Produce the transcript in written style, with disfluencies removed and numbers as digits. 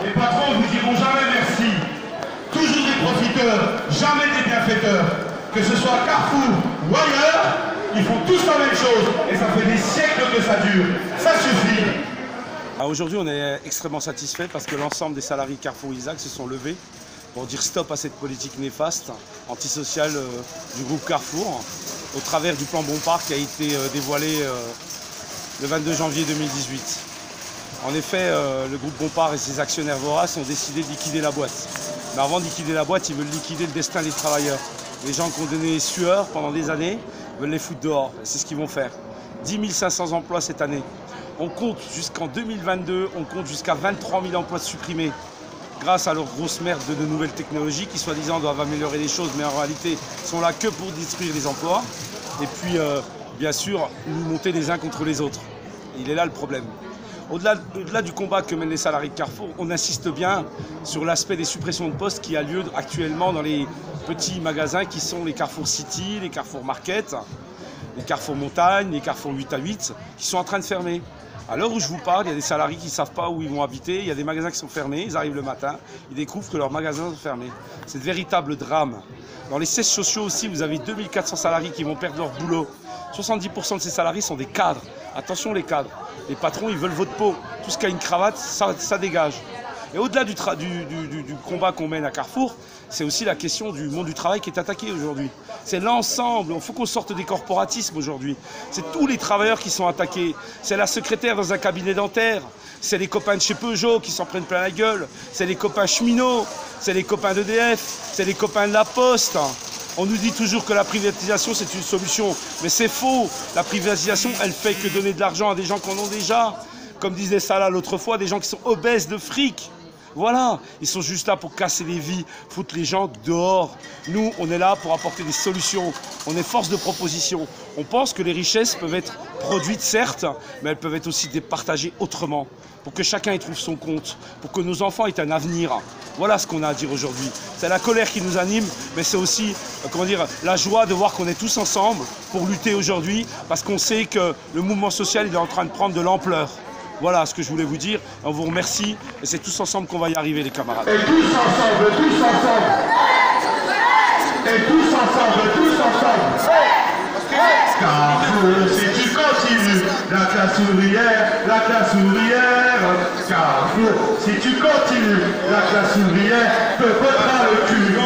Les patrons ne vous diront jamais merci. Toujours des profiteurs, jamais des bienfaiteurs. Que ce soit Carrefour ou ailleurs, ils font tous la même chose. Et ça fait des siècles que ça dure. Ça suffit. Aujourd'hui, on est extrêmement satisfait parce que l'ensemble des salariés Carrefour Isaac se sont levés pour dire stop à cette politique néfaste, antisociale du groupe Carrefour, au travers du plan Bompard qui a été dévoilé le 22 janvier 2018. En effet, le groupe Bompard et ses actionnaires voraces ont décidé de liquider la boîte. Mais avant de liquider la boîte, ils veulent liquider le destin des travailleurs. Les gens qui ont donné sueur pendant des années veulent les foutre dehors. C'est ce qu'ils vont faire. 10 500 emplois cette année. On compte jusqu'en 2022, on compte jusqu'à 23 000 emplois supprimés grâce à leur grosse merde de nouvelles technologies qui soi-disant doivent améliorer les choses, mais en réalité sont là que pour détruire les emplois. Et puis, bien sûr, nous monter les uns contre les autres. Il est là le problème. Au-delà du combat que mènent les salariés de Carrefour, on insiste bien sur l'aspect des suppressions de postes qui a lieu actuellement dans les petits magasins qui sont les Carrefour City, les Carrefour Market, les Carrefour Montagne, les Carrefour 8 à 8, qui sont en train de fermer. À l'heure où je vous parle, il y a des salariés qui ne savent pas où ils vont habiter, il y a des magasins qui sont fermés, ils arrivent le matin, ils découvrent que leurs magasins sont fermés. C'est un véritable drame. Dans les sièges sociaux aussi, vous avez 2400 salariés qui vont perdre leur boulot. 70% de ces salariés sont des cadres. Attention les cadres, les patrons ils veulent votre peau. Tout ce qui a une cravate, ça dégage. Et au-delà du combat qu'on mène à Carrefour, c'est aussi la question du monde du travail qui est attaqué aujourd'hui. C'est l'ensemble, il faut qu'on sorte des corporatismes aujourd'hui. C'est tous les travailleurs qui sont attaqués. C'est la secrétaire dans un cabinet dentaire, c'est les copains de chez Peugeot qui s'en prennent plein la gueule, c'est les copains cheminots, c'est les copains d'EDF, c'est les copains de la Poste. On nous dit toujours que la privatisation c'est une solution, mais c'est faux. La privatisation, elle fait que donner de l'argent à des gens qui en ont déjà. Comme disait Salah l'autre fois, des gens qui sont obèses de fric. Voilà, ils sont juste là pour casser les vies, foutre les gens dehors. Nous, on est là pour apporter des solutions. On est force de proposition. On pense que les richesses peuvent être produites, certes, mais elles peuvent être aussi départagées autrement, pour que chacun y trouve son compte, pour que nos enfants aient un avenir. Voilà ce qu'on a à dire aujourd'hui. C'est la colère qui nous anime, mais c'est aussi la joie de voir qu'on est tous ensemble pour lutter aujourd'hui, parce qu'on sait que le mouvement social il est en train de prendre de l'ampleur. Voilà ce que je voulais vous dire. On vous remercie et c'est tous ensemble qu'on va y arriver les camarades. Et tous ensemble, tous ensemble. Et tous ensemble, tous ensemble. Carrefour, si tu continues, la classe ouvrière, la classe ouvrière. Carrefour, si tu continues, la classe ouvrière te bottera le cul.